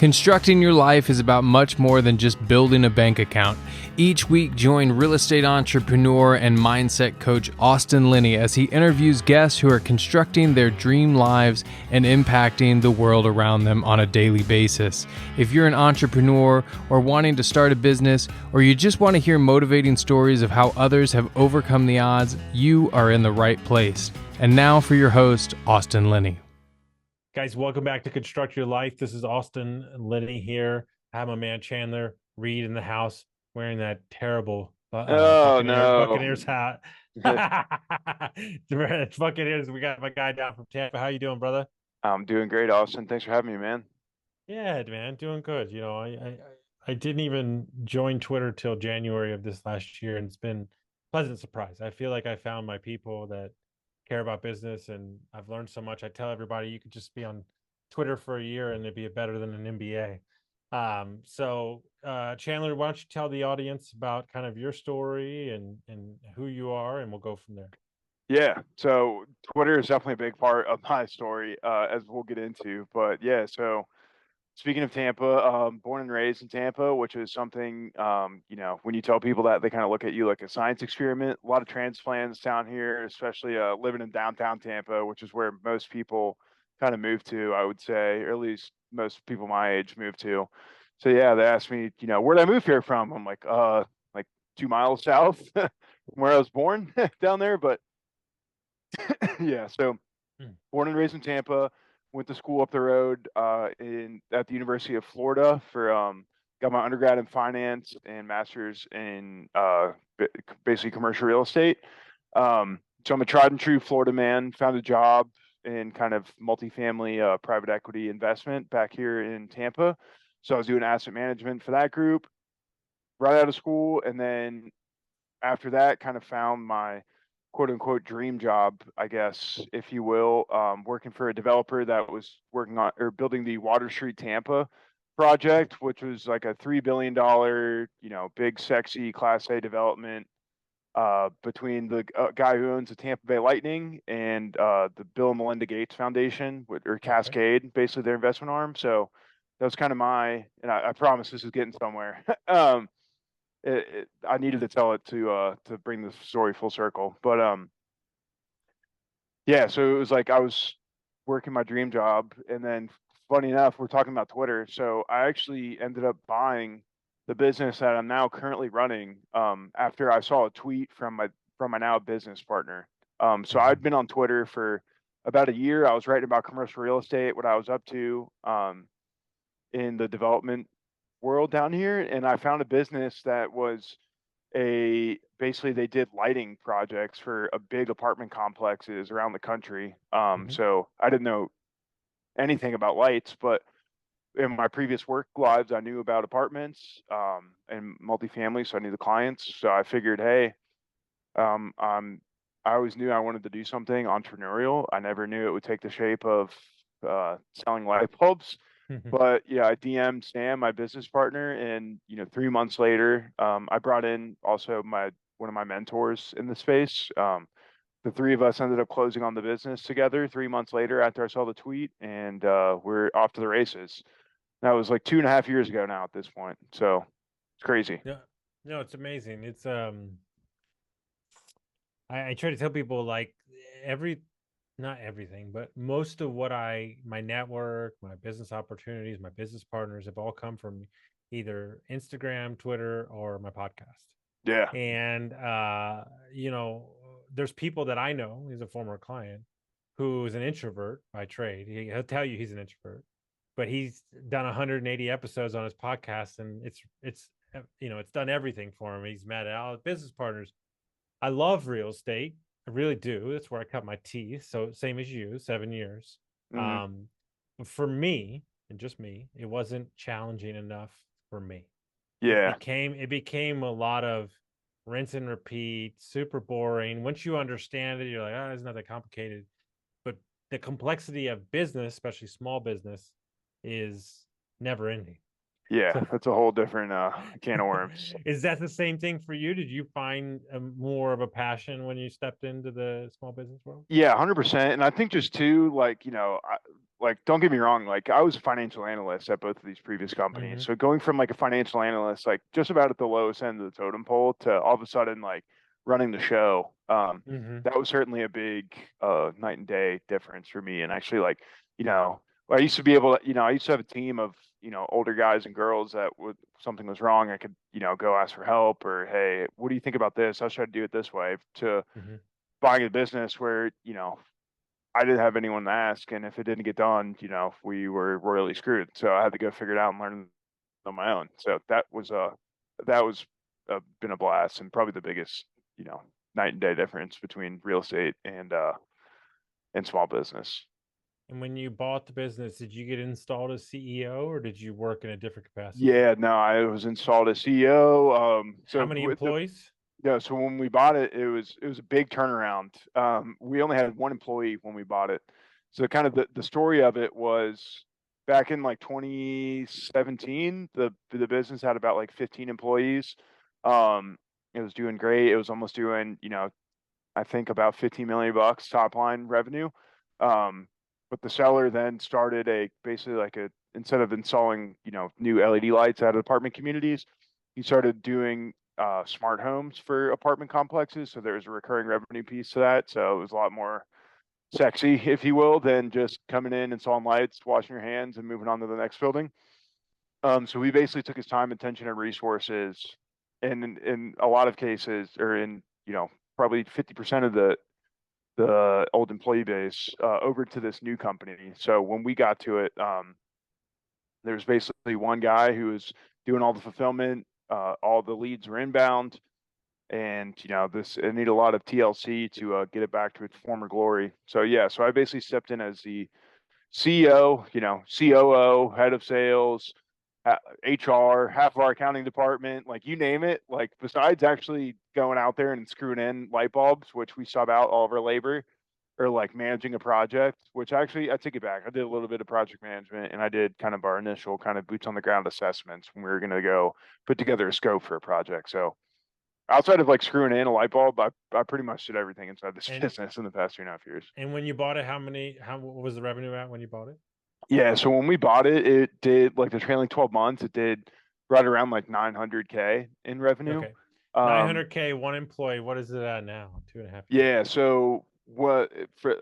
Constructing your life is about much more than just building a bank account. Each week, join real estate entrepreneur and mindset coach Austin Linney as he interviews guests who are constructing their dream lives and impacting the world around them on a daily basis. If you're an entrepreneur or wanting to start a business, or you just want to hear motivating stories of how others have overcome the odds, you are in the right place. And now for your host, Austin Linney. Guys, welcome back to Construct Your Life. This is Austin Linney here. I have my man Chandler Reed in the house wearing that terrible Buccaneers hat. Buccaneers. We got my guy down from Tampa. How you doing, brother? I'm doing great, Austin. Thanks for having me, man. Yeah, man, doing good. You know, I didn't even join Twitter till January of this last year, and it's been a pleasant surprise. I feel like I found my people that care about business, and I've learned so much. I tell everybody you could just be on Twitter for a year and it'd be better than an MBA. Chandler, why don't you tell the audience about kind of your story and who you are, and we'll go from there. Yeah, so Twitter is definitely a big part of my story, as we'll get into. But yeah, so speaking of Tampa, born and raised in Tampa, which is something, when you tell people that, they kind of look at you like a science experiment. A lot of transplants down here, especially living in downtown Tampa, which is where most people kind of move to, I would say, or at least most people my age move to. So yeah, they asked me, where'd I move here from? I'm like 2 miles south from where I was born down there. But yeah, so born and raised in Tampa. Went to school up the road at the University of Florida for got my undergrad in finance and master's in basically commercial real estate. So I'm a tried and true Florida man. Found a job in kind of multifamily private equity investment back here in Tampa. So I was doing asset management for that group right out of school, and then after that, kind of found my quote unquote dream job, I guess, if you will, working for a developer that was working on or building the Water Street Tampa project, which was like a $3 billion, big, sexy Class A development between the guy who owns the Tampa Bay Lightning and the Bill and Melinda Gates Foundation, or Cascade, basically their investment arm. So that was kind of and I promise this is getting somewhere. I needed to tell it to bring the story full circle, but yeah. So it was like I was working my dream job, and then funny enough, we're talking about Twitter. So I actually ended up buying the business that I'm now currently running after I saw a tweet from my now business partner. So I'd been on Twitter for about a year. I was writing about commercial real estate, what I was up to in the development world down here, and I found a business that was basically they did lighting projects for a big apartment complexes around the country. So I didn't know anything about lights, but in my previous work lives, I knew about apartments and multifamily, so I knew the clients. So I figured, hey, I always knew I wanted to do something entrepreneurial. I never knew it would take the shape of selling light bulbs. But yeah, I DM'd Sam, my business partner, and 3 months later, I brought in also one of my mentors in the space. The three of us ended up closing on the business together 3 months later after I saw the tweet, and we're off to the races. That was like 2.5 years ago now at this point. So it's crazy. Yeah, no, it's amazing. It's I try to tell people like not everything, but most of what my network, my business opportunities, my business partners have all come from either Instagram, Twitter, or my podcast. Yeah. And, there's people that I know, he's a former client who's an introvert by trade. He'll tell you he's an introvert, but he's done 180 episodes on his podcast, and it's done everything for him. He's met all business partners. I love real estate. I really do. That's where I cut my teeth. So same as you, 7 years. For me, and just me, it wasn't challenging enough for me. Yeah. It became a lot of rinse and repeat, super boring. Once you understand it, you're like, oh, it's not that complicated. But the complexity of business, especially small business, is never ending. Yeah, that's a whole different can of worms. Is that the same thing for you? Did you find more of a passion when you stepped into the small business world? Yeah, 100%. And I think just too, like, like, don't get me wrong, like I was a financial analyst at both of these previous companies. Mhm. So going from like a financial analyst, like just about at the lowest end of the totem pole, to all of a sudden like running the show, Mhm. that was certainly a big night and day difference for me. And actually, like, you know, I used to be able to, I used to have a team of, older guys and girls that would, something was wrong, I could, go ask for help, or, hey, what do you think about this? I was trying to do it this way, to Mhm. buying a business where, I didn't have anyone to ask. And if it didn't get done, we were royally screwed. So I had to go figure it out and learn on my own. So that was been a blast, and probably the biggest, night and day difference between real estate and small business. And when you bought the business, did you get installed as CEO or did you work in a different capacity? Yeah, no, I was installed as CEO. How So many with the employees? Yeah, so when we bought it, it was a big turnaround. We only had one employee when we bought it. So kind of the story of it was, back in like 2017, the business had about like 15 employees. It was doing great. It was almost doing, I think about 15 million bucks top line revenue. But the seller then started basically like instead of installing, new LED lights out of apartment communities, he started doing smart homes for apartment complexes. So there was a recurring revenue piece to that. So it was a lot more sexy, if you will, than just coming in, installing lights, washing your hands, and moving on to the next building. So we basically took his time, attention, and resources, and in a lot of cases, or in, probably 50% of the old employee base, over to this new company. So when we got to it, there was basically one guy who was doing all the fulfillment. All the leads were inbound, and it needed a lot of TLC to get it back to its former glory. So yeah, so I basically stepped in as the CEO, COO, head of sales, HR, half of our accounting department, like you name it. Like, besides actually going out there and screwing in light bulbs, which we sub out all of our labor, or like managing a project, which actually I take it back. I did a little bit of project management, and I did kind of our initial kind of boots on the ground assessments when we were going to go put together a scope for a project. So outside of like screwing in a light bulb, I pretty much did everything inside this And business in the past 2.5 years. and when you bought it, what was the revenue at when you bought it? Yeah, so when we bought it, it did, like, the trailing 12 months, it did right around like 900K in revenue. Okay. Um, 900K, one employee. What is it at now? 2.5 years. yeah, so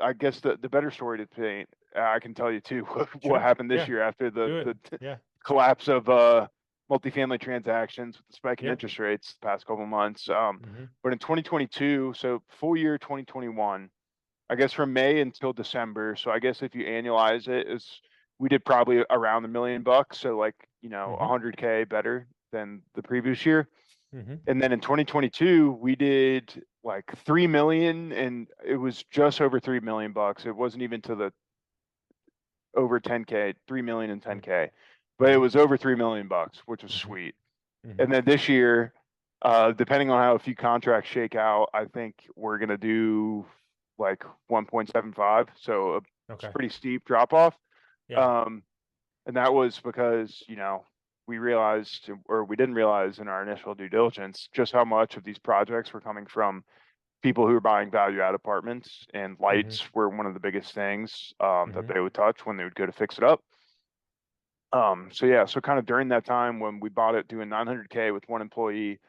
I guess the better story to paint, I can tell you too, what Sure. happened this Yeah. year after Do it. the Yeah. collapse of multifamily transactions with the spike in Yeah. interest rates the past couple of months. Hmm. But in 2022, so full year 2021, I guess from May until December. So I guess if you annualize it, we did probably around $1 million. So like, Hmm. 100K better than the previous year. Hmm. And then in 2022, we did like 3 million, and it was just over $3 million. It wasn't even to the over 10K, 3 million and 10K, but it Hmm. was over $3 million, which was Hmm. sweet. Hmm. And then this year, depending on how a few contracts shake out, I think we're gonna do like 1.75. So it's Okay. pretty steep drop off. Yeah. Um, and that was because, we realized, or we didn't realize in our initial due diligence, just how much of these projects were coming from people who were buying value add apartments, and Hmm. lights were one of the biggest things that Hmm. they would touch when they would go to fix it up. So yeah, so kind of during that time when we bought it, doing 900K with one employee,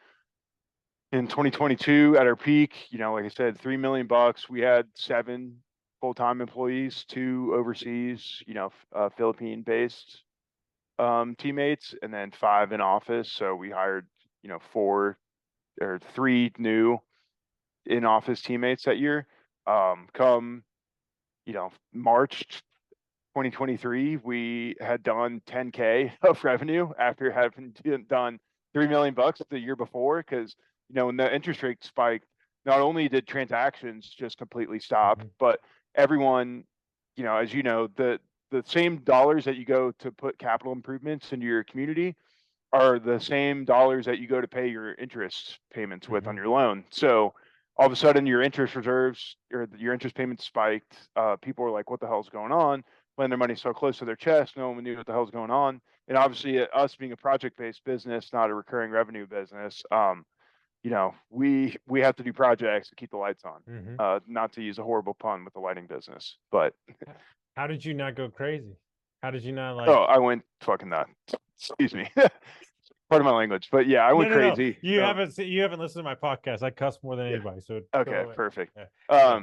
in 2022 at our peak, like I said, $3 million. We had 7 full-time employees, 2 overseas, Philippine-based teammates, and then 5 in office. So we hired, 4 or 3 new in-office teammates that year. Come, March 2023, we had done 10K of revenue after having done 3 million bucks the year before. Because, when the interest rate spiked, not only did transactions just completely stop, Hmm. but everyone, as you know, the same dollars that you go to put capital improvements into your community are the same dollars that you go to pay your interest payments with Hmm. on your loan. So all of a sudden, your interest reserves, or your interest payments spiked. People were like, "What the hell's going on?" When their money's so close to their chest, no one knew what the hell's going on. And obviously, us being a project-based business, not a recurring revenue business, we have to do projects to keep the lights on. Hmm. Not to use a horrible pun with the lighting business, but How did you not go crazy? How did you not like? Oh, I went fucking nuts. Excuse me. Part of my language, but yeah, I No, went no, no. crazy. You haven't listened to my podcast. I cuss more than Yeah. anybody. So Okay, go perfect. ahead. Yeah.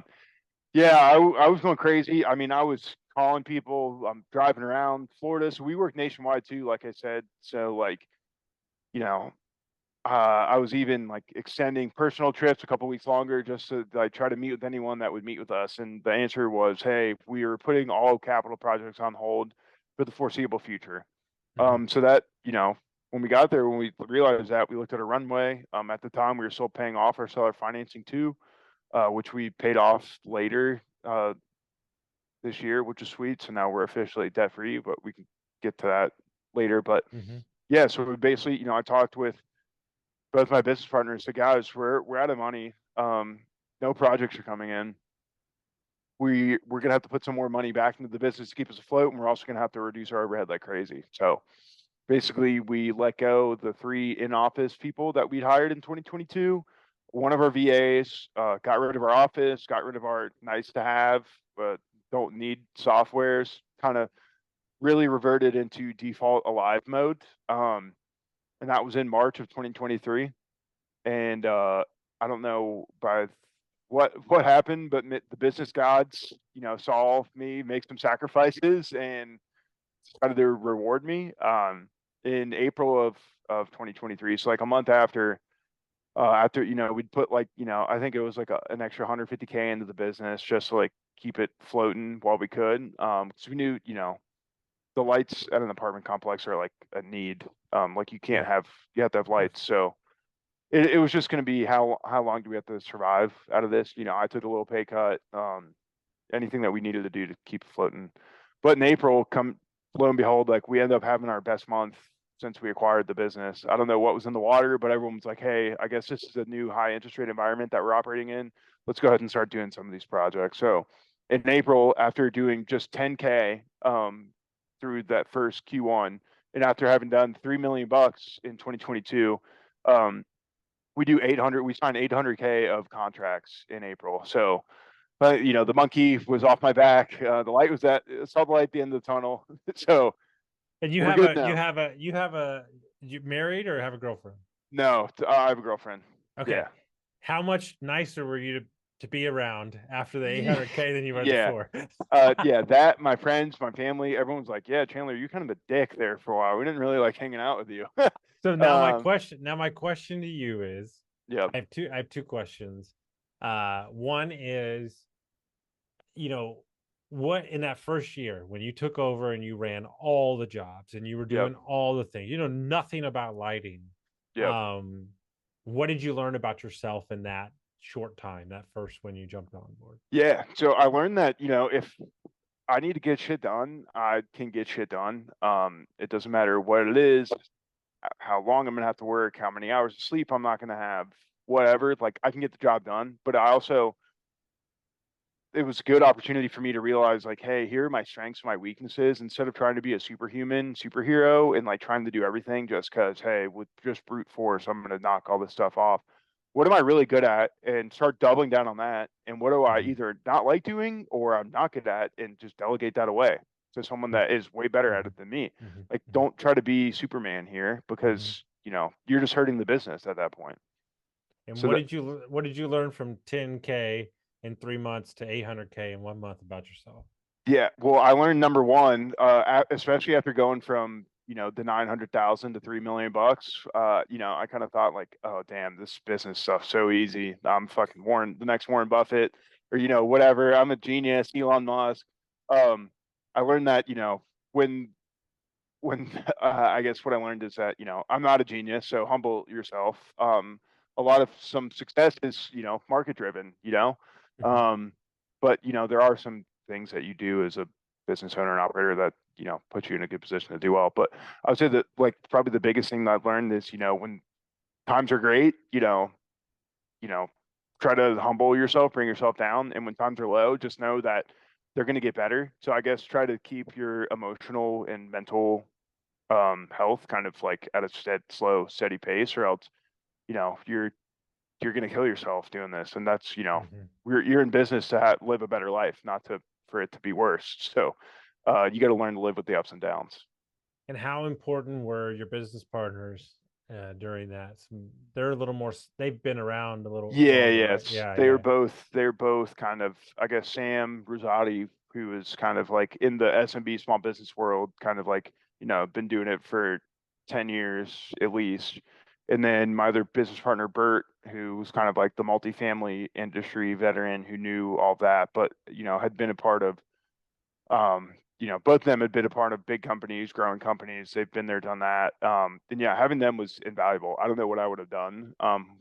Yeah, I was going crazy. I mean, I was calling people. I'm driving around Florida, so we work nationwide too, like I said. So like, you know, I was even like extending personal trips a couple weeks longer just to like try to meet with anyone that would meet with us. And the answer was, hey, we are putting all capital projects on hold for the foreseeable future. Mhm. So that, when we got there, when we realized that, we looked at a runway. At the time, we were still paying off our seller financing too, which we paid off later this year, which is sweet. So now we're officially debt free, but we can get to that later. But Mhm. yeah, so we basically, I talked with both my business partners, the guys, we're out of money. No projects are coming in. We're gonna have to put some more money back into the business to keep us afloat, and we're also gonna have to reduce our overhead like crazy. So basically, we let go the 3 in-office people that we'd hired in 2022. One of our VAs got rid of our office, got rid of our nice to have, but don't need softwares. Kind of really reverted into default alive mode. And that was in March of 2023. And I don't know by what happened, but the business gods, saw me make some sacrifices and decided to reward me in April of 2023. So like a month after we'd put like I think it was like an extra 150K into the business just to like keep it floating while we could, because we knew the lights at an apartment complex are like a need. Like Yeah. you have to have lights. So it was just going to be how long do we have to survive out of this? I took a little pay cut, anything that we needed to do to keep it floating. But in April, come lo and behold, like we ended up having our best month since we acquired the business. I don't know what was in the water, but everyone was like, "Hey, I guess this is a new high interest rate environment that we're operating in. Let's go ahead and start doing some of these projects." So in April, after doing just 10K through that first Q1, and after having done $3 million in 2022, um, we signed 800K of contracts in April. So, but the monkey was off my back. The light was saw the light at the end of the tunnel. So And we're good now. you married or have a girlfriend? No, I have a girlfriend. Okay. Yeah. How much nicer were you to be around after the 800K than you were Yeah. before? Yeah, that my friends, my family, everyone's like, "Yeah, Chandler, you kind of a dick there for a while. We didn't really like hanging out with you." So um, now my question to you is, yeah, I have two questions. One is, you know, what in that first year when you took over and you ran all the jobs and you were yep, doing all the things, you know nothing about lighting. yep. Um, what did you learn about yourself in that short time, that first when you jumped on board? Yeah. So I learned that, if I need to get shit done, I can get shit done. It doesn't matter what it is, how long I'm gonna have to work, how many hours of sleep I'm not gonna have, whatever. Like I can get the job done. But it was a good opportunity for me to realize like, hey, here are my strengths, my weaknesses, instead of trying to be a superhero and like trying to do everything just because, hey, with just brute force, I'm gonna knock all this stuff off. What am I really good at? And start doubling down on that. And what do I Mhm. either not like doing or I'm not good at, and just delegate that away to someone that is way better at Mhm. it than me. Mhm. Like, Mhm. don't try to be Superman here Mhm. because, you're just hurting the business at that point. And So that, what did you learn from 10K in 3 months to 800K in 1 month about yourself? yeah, well, I learned number one, especially after going from the 900,000 to $3 million. I kind of thought like, oh damn, this business stuff's so easy. I'm fucking the next Warren Buffett, or whatever. I'm a genius, Elon Musk. Um, I learned that when when I guess what I learned is that I'm not a genius, so humble yourself. A lot of some success is market driven, Mhm. um, but there are some things that you do as a business owner and operator that put you in a good position to do well. But I would say that like probably the biggest thing that I've learned is when times are great, you know try to humble yourself, bring yourself down, and when times are low, just know that they're going to get better. So I guess try to keep your emotional and mental health kind of like at a slow, steady pace, or else you're going to kill yourself doing this. And that's Mhm. you're in business to live a better life, not to for it to be worse. So you got to learn to live with the ups and downs. And how important were your business partners during that? They're a little more, they've been around a little Yeah, longer, right? yes. Yeah, They're both kind of, I guess, Sam Rosati, who is kind of like in the SMB small business world, kind of like, been doing it for 10 years at least. And then my other business partner, Bert, who was kind of like the multifamily industry veteran who knew all that, but, had been a part of, both of them had been a part of big companies, growing companies. They've been there, done that. And yeah, having them was invaluable. I don't know what I would have done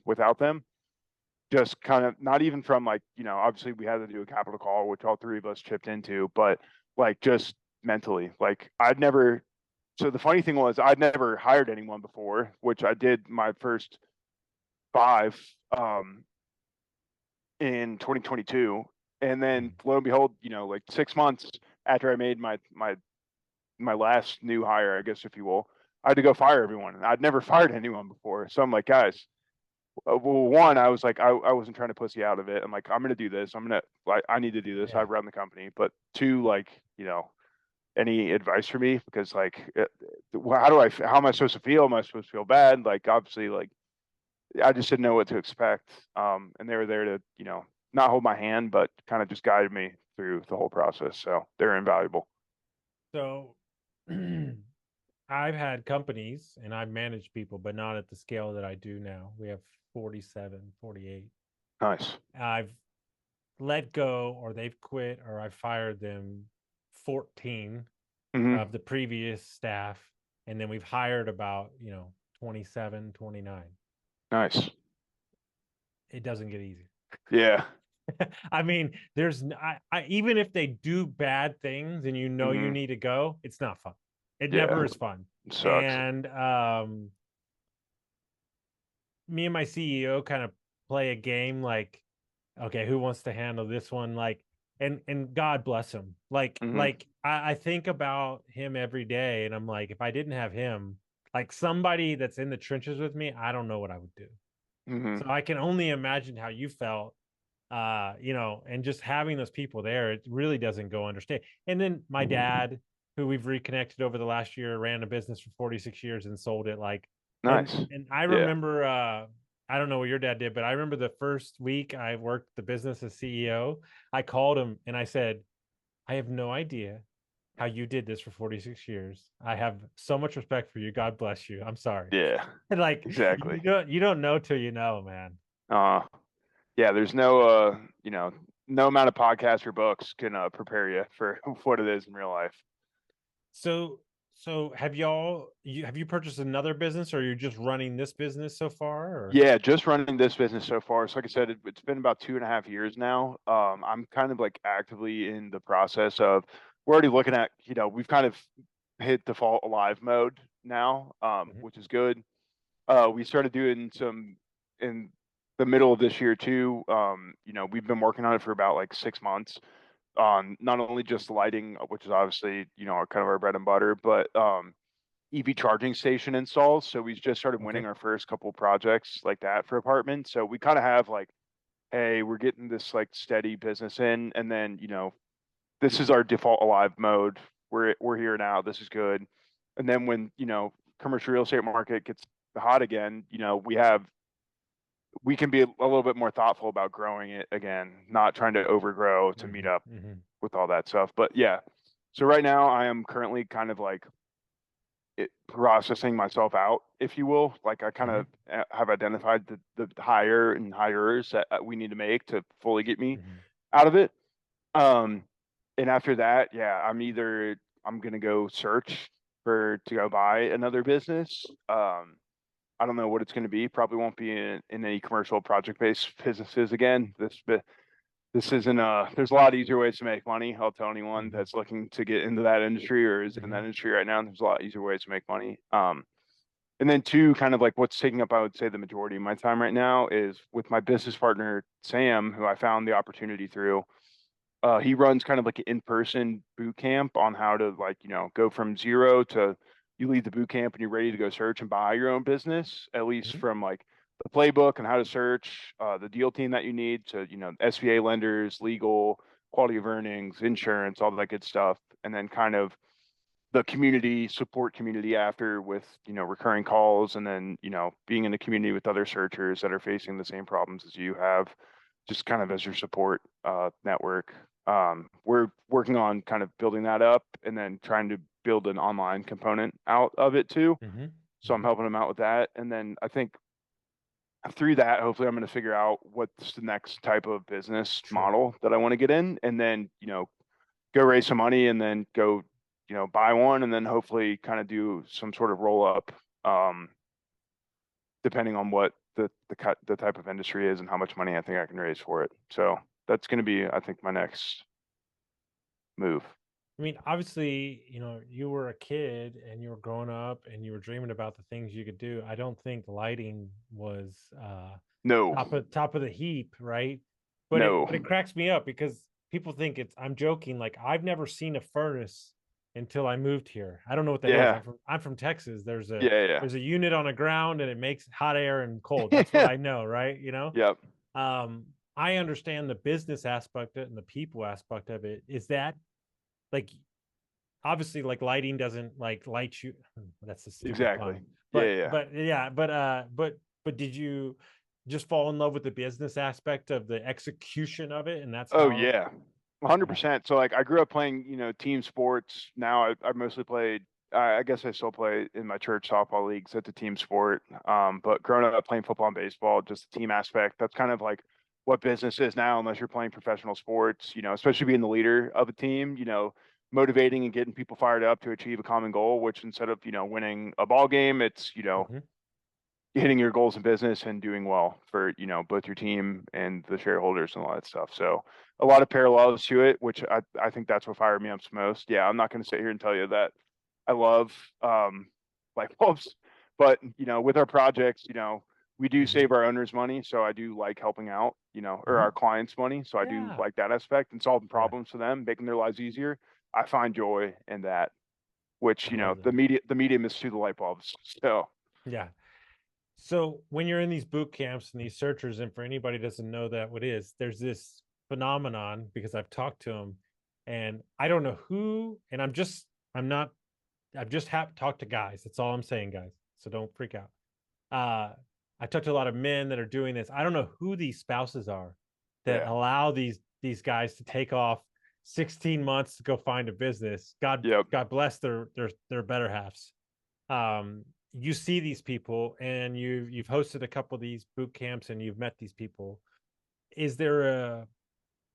without them. Just kind of not even from like, obviously we had to do a capital call, which all three of us chipped into, but like just mentally, like so the funny thing was I'd never hired anyone before, which I did my first 5 in 2022. And then lo and behold, like 6 months after I made my last new hire, I guess, if you will, I had to go fire everyone. I'd never fired anyone before. So I'm like, guys, well, one, I was like, I wasn't trying to pussy out of it. I'm like, I'm going to do this. I need to do this. I run the company. But two, like, any advice for me? Because like, how am I supposed to feel? Am I supposed to feel bad? Like, obviously, like, I just didn't know what to expect. And they were there to, not hold my hand, but kind of just guided me through the whole process. So they're invaluable. So I've had companies and I've managed people, but not at the scale that I do now. We have 47, 48. Nice. I've let go, or they've quit, or I fired them 14 of the previous staff. And then we've hired about, 27, 29. Nice. It doesn't get easier. Yeah. I mean, even if they do bad things and you need to go, it's not fun. It never is fun. It sucks. And me and my CEO kind of play a game like, okay, who wants to handle this one? Like, and God bless him. Like, I think about him every day, and I'm like, if I didn't have him, like somebody that's in the trenches with me, I don't know what I would do. So I can only imagine how you felt, and just having those people there, it really doesn't go understand. And then my dad, who we've reconnected over the last year, ran a business for 46 years and sold it. Like, nice. And I remember, I don't know what your dad did, but I remember the first week I worked the business as CEO, I called him and I said, I have no idea how you did this for 46 years. I have so much respect for you. God bless you. I'm sorry. Yeah. Like, exactly. You don't know till you know, man. Yeah, there's no no amount of podcasts or books can prepare you for what it is in real life. So have you purchased another business, or you're just running this business so far? Or? Yeah, just running this business so far. So like I said, it's been about 2.5 years now. I'm kind of like actively in the process of, we're already looking at, we've kind of hit default alive mode now, which is good. We started doing some in the middle of this year too. We've been working on it for about like 6 months on not only just lighting, which is obviously, kind of our bread and butter, but EV charging station installs. So we just started winning our first couple projects like that for apartments. So we kind of have like, hey, we're getting this like steady business in, and then, this is our default alive mode. We're here now. This is good. And then when, commercial real estate market gets hot again, we can be a little bit more thoughtful about growing it again, not trying to overgrow to meet up with all that stuff. But yeah, so right now I am currently kind of like processing myself out, if you will. Like I kind of have identified the hire and hirers that we need to make to fully get me out of it. And after that, yeah, I'm going to go search to go buy another business. I don't know what it's going to be. Probably won't be in any commercial project-based businesses again. This isn't there's a lot easier ways to make money. I'll tell anyone that's looking to get into that industry or is in that industry right now. There's a lot easier ways to make money. And then two, kind of like what's taking up, I would say, the majority of my time right now is with my business partner, Sam, who I found the opportunity through. He runs kind of like an in-person boot camp on how to go from zero to you lead the boot camp and you're ready to go search and buy your own business, at least from like the playbook and how to search, the deal team that you need to, SBA lenders, legal, quality of earnings, insurance, all that good stuff. And then kind of the community support community after with, recurring calls, and then, being in a community with other searchers that are facing the same problems as you have, just kind of as your support network. We're working on kind of building that up and then trying to build an online component out of it too. Mm-hmm. So I'm helping them out with that. And then I think through that, hopefully I'm going to figure out what's the next type of business model that I want to get in, and then, go raise some money and then go, buy one, and then hopefully kind of do some sort of roll up, depending on what the type of industry is and how much money I think I can raise for it. So that's going to be, I think, my next move. I mean, obviously, you were a kid and you were growing up and you were dreaming about the things you could do. I don't think lighting was No, top of the heap, right? But no. it cracks me up because people think I'm joking. Like, I've never seen a furnace until I moved here. I don't know what that is. Yeah. I'm from Texas. There's a Yeah. there's a unit on the ground and it makes hot air and cold. That's what I know, right? Yep. I understand the business aspect of it and the people aspect of it. Is that like, obviously, like, lighting doesn't like light you. That's a stupid Exactly. pun. But, Yeah. but did you just fall in love with the business aspect of the execution of it? And that's Oh how. yeah, 100%. So like I grew up playing, team sports. Now I mostly played. I guess I still play in my church softball leagues. That's a team sport. But growing up playing football and baseball, just the team aspect. That's kind of like what business is now, unless you're playing professional sports. Especially being the leader of a team. Motivating and getting people fired up to achieve a common goal. Which instead of winning a ball game, it's Mhm. hitting your goals in business and doing well for both your team and the shareholders and all that stuff. So a lot of parallels to it, which I think that's what fired me up most. Yeah, I'm not going to sit here and tell you that I love light bulbs, but with our projects, we do save our owners money, so I do like helping out, or our clients' money, so I do Yeah. like that aspect and solving Yeah. problems for them, making their lives easier. I find joy in that, which I love the that. medium is through the light bulbs. So Yeah. So when you're in these boot camps and these searchers, and for anybody who doesn't know that what is, there's this phenomenon because I've talked to them, and I don't know who, and I'm not, I've just talked to guys. That's all I'm saying, guys. So don't freak out. I talked to a lot of men that are doing this. I don't know who these spouses are that yeah, allow these guys to take off 16 months to go find a business. God yep. God bless their better halves. You see these people and you've hosted a couple of these boot camps and you've met these people. Is there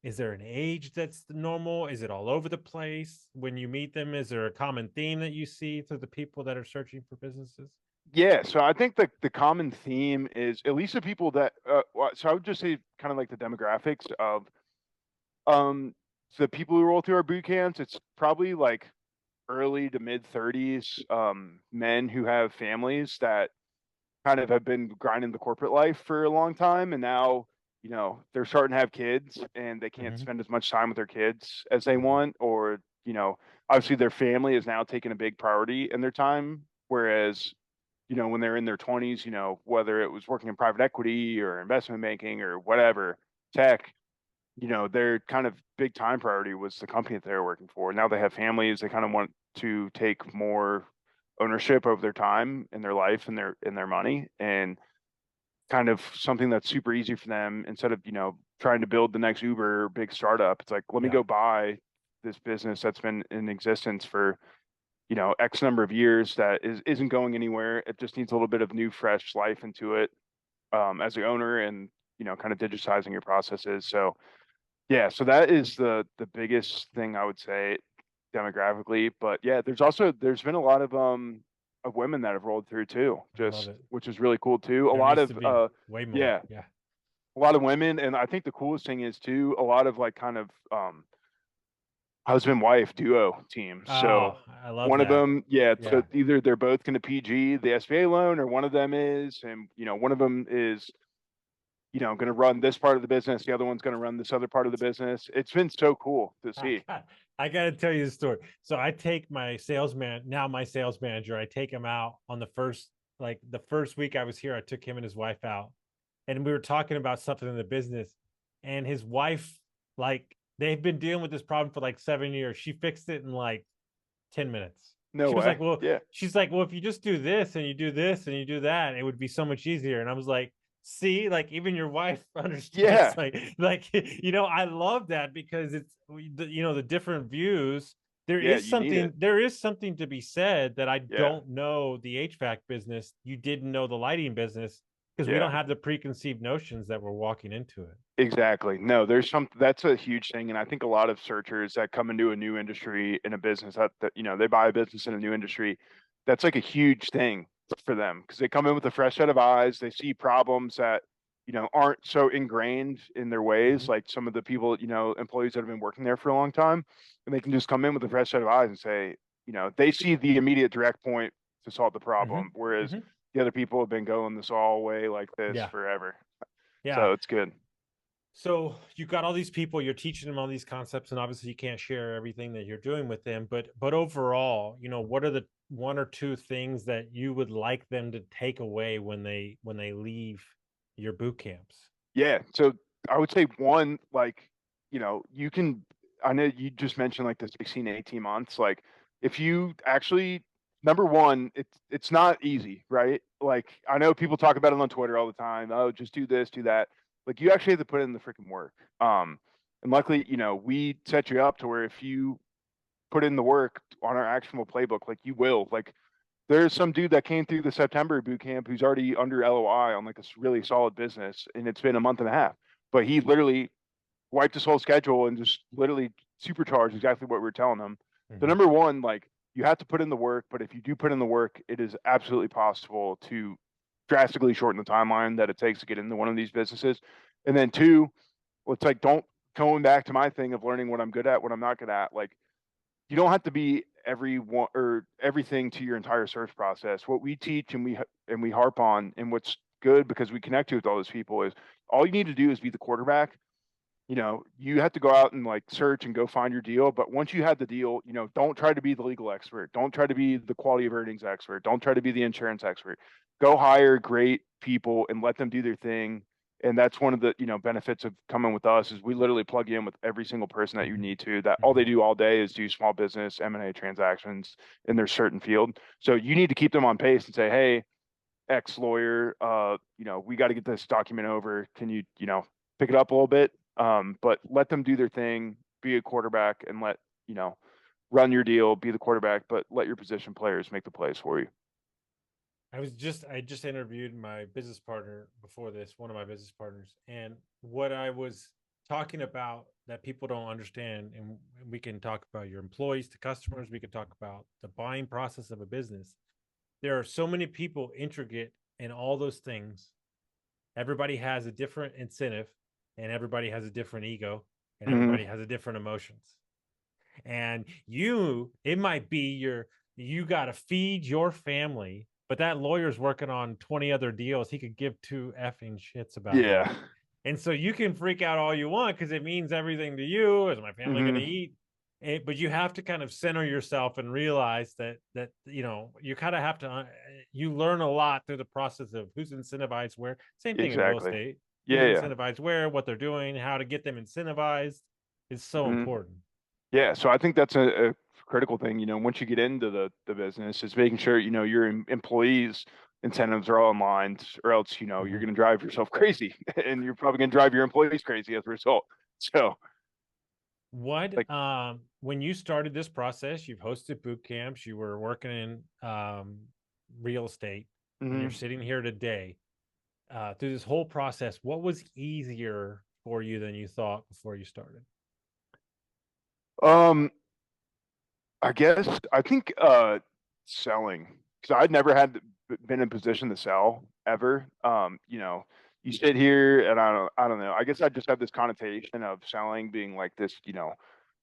an age that's normal? Is it all over the place when you meet them? Is there a common theme that you see through the people that are searching for businesses? Yeah, so I think the common theme is at least the people that so I would just say kind of like the demographics of um the people who roll through our boot camps. It's probably like early to mid 30s men who have families that kind of have been grinding the corporate life for a long time, and now they're starting to have kids and they can't Mm-hmm. spend as much time with their kids as they want, or obviously their family is now taking a big priority in their time, whereas when they're in their 20s, whether it was working in private equity or investment banking or whatever, tech, their kind of big time priority was the company that they were working for. Now they have families, they kind of want to take more ownership of their time and their life and their money, and kind of something that's super easy for them instead of, trying to build the next Uber big startup. It's like, let me Yeah. go buy this business that's been in existence for X number of years that isn't going anywhere. It just needs a little bit of new, fresh life into it, as the owner, and kind of digitizing your processes. So yeah, so that is the biggest thing I would say demographically. But yeah, there's been a lot of women that have rolled through too, I love just it. which is really cool too. A There lot needs of to be way more. yeah, Yeah. a lot of women, and I think the coolest thing is too a lot of like kind of husband wife duo teams. So Oh, I love one of that. them, yeah, so Yeah. either they're both going to PG the SBA loan, or one of them is, and one of them is going to run this part of the business, the other one's going to run this other part of the business. It's been so cool to see. I got to tell you the story. So I take my my sales manager, I take him out on the first week I was here, I took him and his wife out and we were talking about something in the business, and his wife like they've been dealing with this problem for like 7 years. She fixed it in like 10 minutes. No She was way. like, well, Yeah. she's like, well, if you just do this and you do this and you do that, it would be so much easier. And I was like, see, like even your wife understands. Yeah. Like I love that because it's the different views. Yeah, you need it. There is something to be said that I Yeah. don't know the HVAC business. You didn't know the lighting business because we Yeah. don't have the preconceived notions that we're walking into it. Exactly. No, that's a huge thing. And I think a lot of searchers that come into a new industry in a business that they buy a business in a new industry, that's like a huge thing for them because they come in with a fresh set of eyes. They see problems that, aren't so ingrained in their ways, like some of the people, employees that have been working there for a long time, and they can just come in with a fresh set of eyes and say, they see the immediate direct point to solve the problem. Whereas the other people have been going this all way like this Yeah. forever. Yeah. So it's good. So you got all these people, you're teaching them all these concepts, and obviously you can't share everything that you're doing with them. But overall, what are the one or two things that you would like them to take away when they leave your boot camps? Yeah. So I would say one, like, I know you just mentioned like the 16 to 18 months. Like if you actually, number one, it's not easy, right? Like I know people talk about it on Twitter all the time. Oh, just do this, do that. Like you actually have to put in the freaking work. And luckily, we set you up to where if you put in the work on our actionable playbook, like you will, like there's some dude that came through the September boot camp who's already under LOI on like a really solid business, and it's been a month and a half. But he literally wiped his whole schedule and just literally supercharged exactly what we were telling him. So number one, like you have to put in the work, but if you do put in the work, it is absolutely possible to drastically shorten the timeline that it takes to get into one of these businesses. And then two, it's like don't going back to my thing of learning what I'm good at, what I'm not good at. Like you don't have to be everyone or everything to your entire search process. What we teach and we harp on, and what's good because we connect to with all those people is all you need to do is be the quarterback. You have to go out and like search and go find your deal. But once you have the deal, don't try to be the legal expert. Don't try to be the quality of earnings expert. Don't try to be the insurance expert. Go hire great people and let them do their thing. And that's one of the, benefits of coming with us is we literally plug you in with every single person that you need to, that all they do all day is do small business M&A transactions in their certain field. So you need to keep them on pace and say, hey, ex lawyer, we got to get this document over. Can you, pick it up a little bit? But let them do their thing, be a quarterback and run your deal, be the quarterback, but let your position players make the plays for you. I just interviewed my business partner before this, one of my business partners, and what I was talking about that people don't understand, and we can talk about your employees to customers, we can talk about the buying process of a business. There are so many people intricate in all those things. Everybody has a different incentive, and everybody has a different ego, and everybody has a different emotions. And it might be you got to feed your family, but that lawyer's working on 20 other deals. He could give two effing shits about it. And so you can freak out all you want because it means everything to you. Is my family going to eat? But you have to kind of center yourself and realize that you kind of have to. You learn a lot through the process of who's incentivized where. Same thing in real estate. Who's incentivized where, what they're doing, how to get them incentivized is so important. Yeah, so I think that's a critical thing. Once you get into the business, is making sure your employees' incentives are all aligned, or else you're going to drive yourself crazy, and you're probably going to drive your employees crazy as a result. So, what when you started this process, you've hosted boot camps, you were working in real estate, and you're sitting here today. Through this whole process, what was easier for you than you thought before you started? I think selling, because I'd never been in position to sell ever. You sit here and I don't know. I guess I just have this connotation of selling being like this,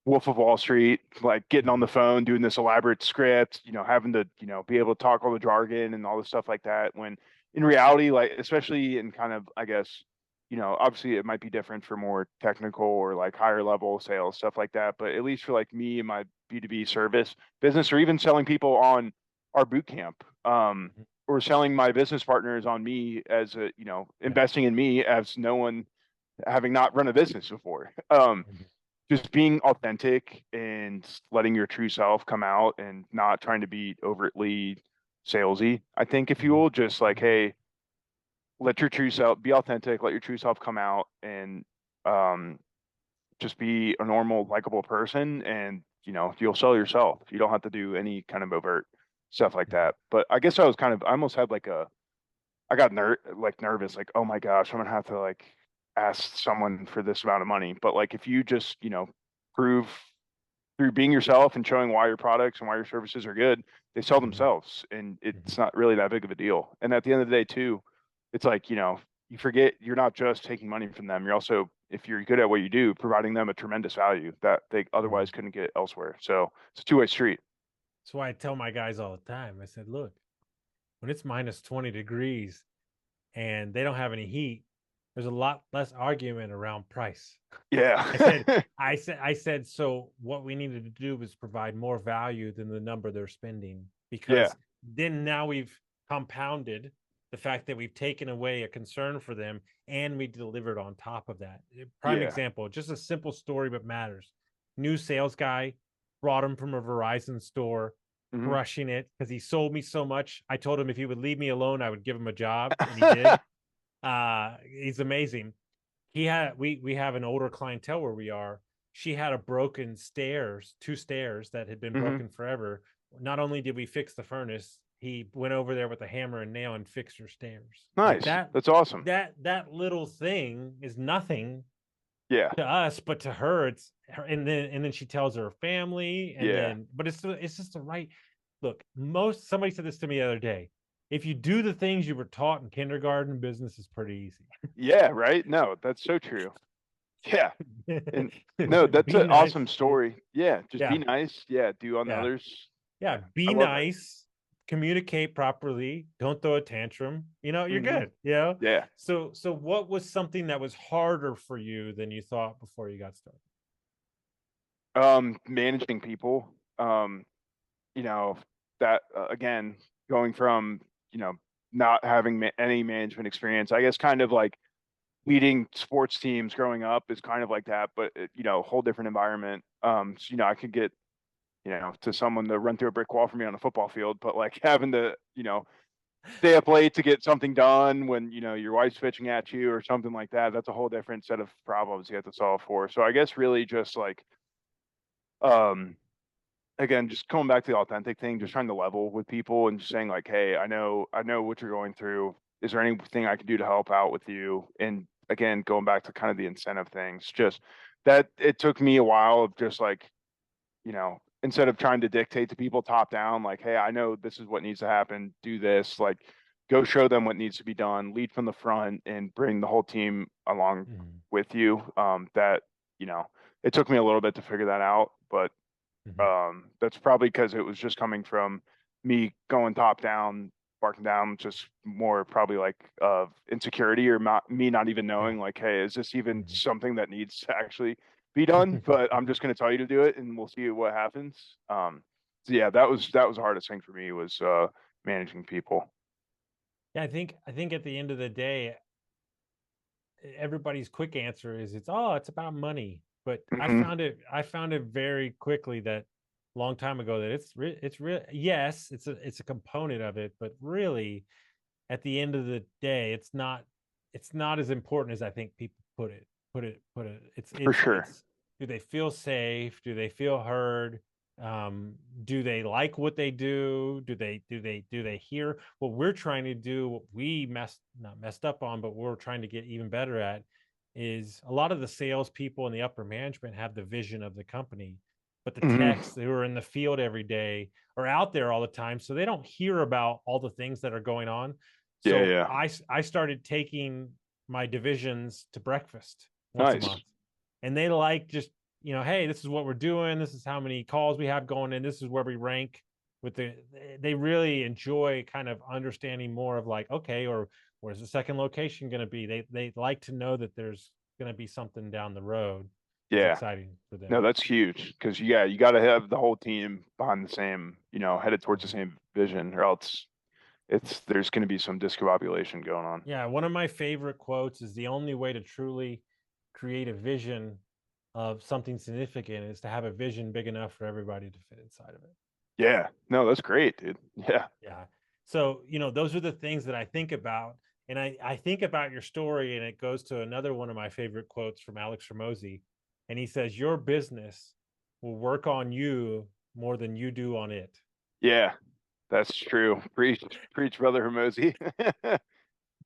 Wolf of Wall Street, like getting on the phone, doing this elaborate script, having to, be able to talk all the jargon and all the stuff like that. When in reality, like, especially in kind of, I guess, obviously it might be different for more technical or like higher level sales, stuff like that. But at least for like me and my B2B service business, or even selling people on our boot camp, or selling my business partners on me as investing in me as no one having not run a business before. just being authentic and letting your true self come out and not trying to be overtly salesy. I think if you will, just like, hey, let your true self be authentic, let your true self come out, and um, just be a normal, likable person, and you'll sell yourself. You don't have to do any kind of overt stuff like that. But I guess I almost had like I got nervous, like, oh my gosh, I'm gonna have to like ask someone for this amount of money. But like if you just, prove through being yourself and showing why your products and why your services are good, they sell themselves, and it's not really that big of a deal. And at the end of the day too, it's like, you forget you're not just taking money from them. You're also, if you're good at what you do, providing them a tremendous value that they otherwise couldn't get elsewhere. So it's a two-way street. That's why I tell my guys all the time. I said, look, when it's minus 20 degrees and they don't have any heat, there's a lot less argument around price. Yeah. I said, so what we needed to do was provide more value than the number they're spending, because then now we've compounded the fact that we've taken away a concern for them and we delivered on top of that. Prime example, just a simple story, but matters. New sales guy, brought him from a Verizon store, crushing it because he sold me so much. I told him if he would leave me alone, I would give him a job, and he did. He's amazing. We have an older clientele where we are. She had a broken two stairs that had been broken forever. Not only did we fix the furnace, he went over there with a hammer and nail and fixed her stairs. Nice. Like that's awesome. That little thing is nothing to us, but to her it's her, and then she tells her family, and then but it's just the right look. Somebody said this to me the other day. If you do the things you were taught in kindergarten, business is pretty easy. Yeah, right. No, that's so true. Yeah. And no, that's an awesome story. Yeah. Just be nice. Yeah. Do unto others. Yeah. Be nice. Communicate properly. Don't throw a tantrum. You're good. Yeah. So what was something that was harder for you than you thought before you got started? Managing people. That again, going from, not having any management experience, I guess kind of like leading sports teams growing up is kind of like that, but whole different environment. So, I could get, to someone to run through a brick wall for me on a football field, but like having to, stay up late to get something done when, your wife's pitching at you or something like that, that's a whole different set of problems you have to solve for. So I guess really just like, again, just coming back to the authentic thing, just trying to level with people and just saying like, hey, I know what you're going through. Is there anything I can do to help out with you? And again, going back to kind of the incentive things, just that it took me a while of just like, instead of trying to dictate to people top down, like, hey, I know this is what needs to happen, do this, like go show them what needs to be done, lead from the front and bring the whole team along with you. That, it took me a little bit to figure that out, but that's probably because it was just coming from me going top down, barking down, just more probably like insecurity or me not even knowing like, hey, is this even something that needs to actually be done? But I'm just going to tell you to do it and we'll see what happens. So yeah, that was the hardest thing for me was managing people. Yeah, I think at the end of the day, everybody's quick answer is it's about money. But I found it very quickly that long time ago that it's real. Yes, it's a component of it, but really at the end of the day, it's not as important as I think people put it. It's For sure. Do they feel safe? Do they feel heard? Do they like what they do? Do they hear what we're trying to do? What we not messed up on, but we're trying to get even better at is a lot of the salespeople and the upper management have the vision of the company, but the techs who are in the field every day are out there all the time, so they don't hear about all the things that are going on. So I started taking my divisions to breakfast once a month, and they like just hey, this is what we're doing. This is how many calls we have going in. This is where we rank with they really enjoy kind of understanding more of like, okay, or where's the second location going to be? They like to know that there's going to be something down the road. Yeah. It's exciting for them. No, that's huge because you got to have the whole team behind the same, headed towards the same vision, or else there's going to be some discombobulation going on. Yeah, one of my favorite quotes is the only way to truly create a vision of something significant is to have a vision big enough for everybody to fit inside of it. Yeah. No, that's great, dude. Yeah. Yeah. So, those are the things that I think about. And I think about your story, and it goes to another one of my favorite quotes from Alex Ramosi. And he says, your business will work on you more than you do on it. Yeah. That's true. Preach, brother Hermosi.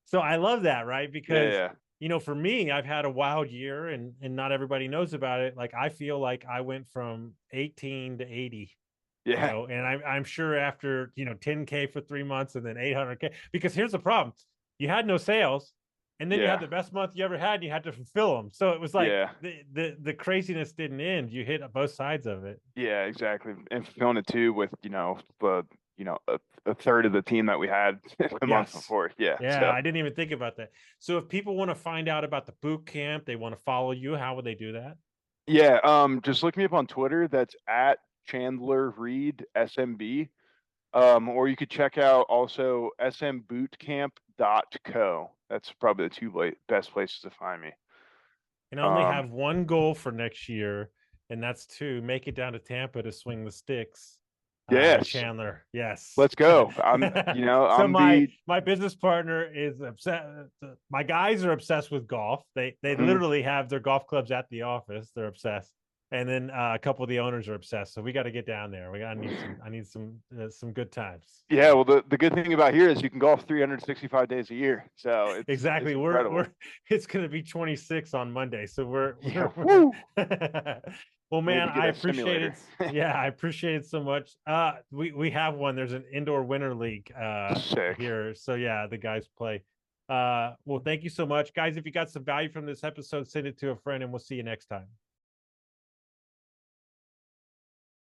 So I love that, right? Because, Yeah. for me, I've had a wild year, and not everybody knows about it. Like, I feel like I went from 18 to 80. Yeah. And I'm sure after 10K for 3 months and then 800K, because here's the problem: you had no sales, and then you had the best month you ever had, and you had to fulfill them. So it was like the craziness didn't end. You hit both sides of it. Yeah, exactly. And fulfilling it too with a third of the team that we had the month before. Yeah. Yeah, I didn't even think about that. So if people want to find out about the boot camp, they want to follow you, how would they do that? Yeah, just look me up on Twitter. That's at Chandler Reed SMB. Or you could check out also smbootcamp.co. That's probably the two best places to find me. And I only have one goal for next year, and that's to make it down to Tampa to swing the sticks. Yes, Chandler. Yes. Let's go. So my business partner is upset. My guys are obsessed with golf. They literally have their golf clubs at the office. They're obsessed. And then a couple of the owners are obsessed. So we got to get down there. I need some good times. Yeah. Well, the good thing about here is you can golf 365 days a year. So it's exactly. It's going to be 26 on Monday. So we're well, man, I appreciate it. Yeah, I appreciate it so much. We have one. There's an indoor winter league here. So yeah, the guys play. Well, thank you so much, guys. If you got some value from this episode, send it to a friend, and we'll see you next time.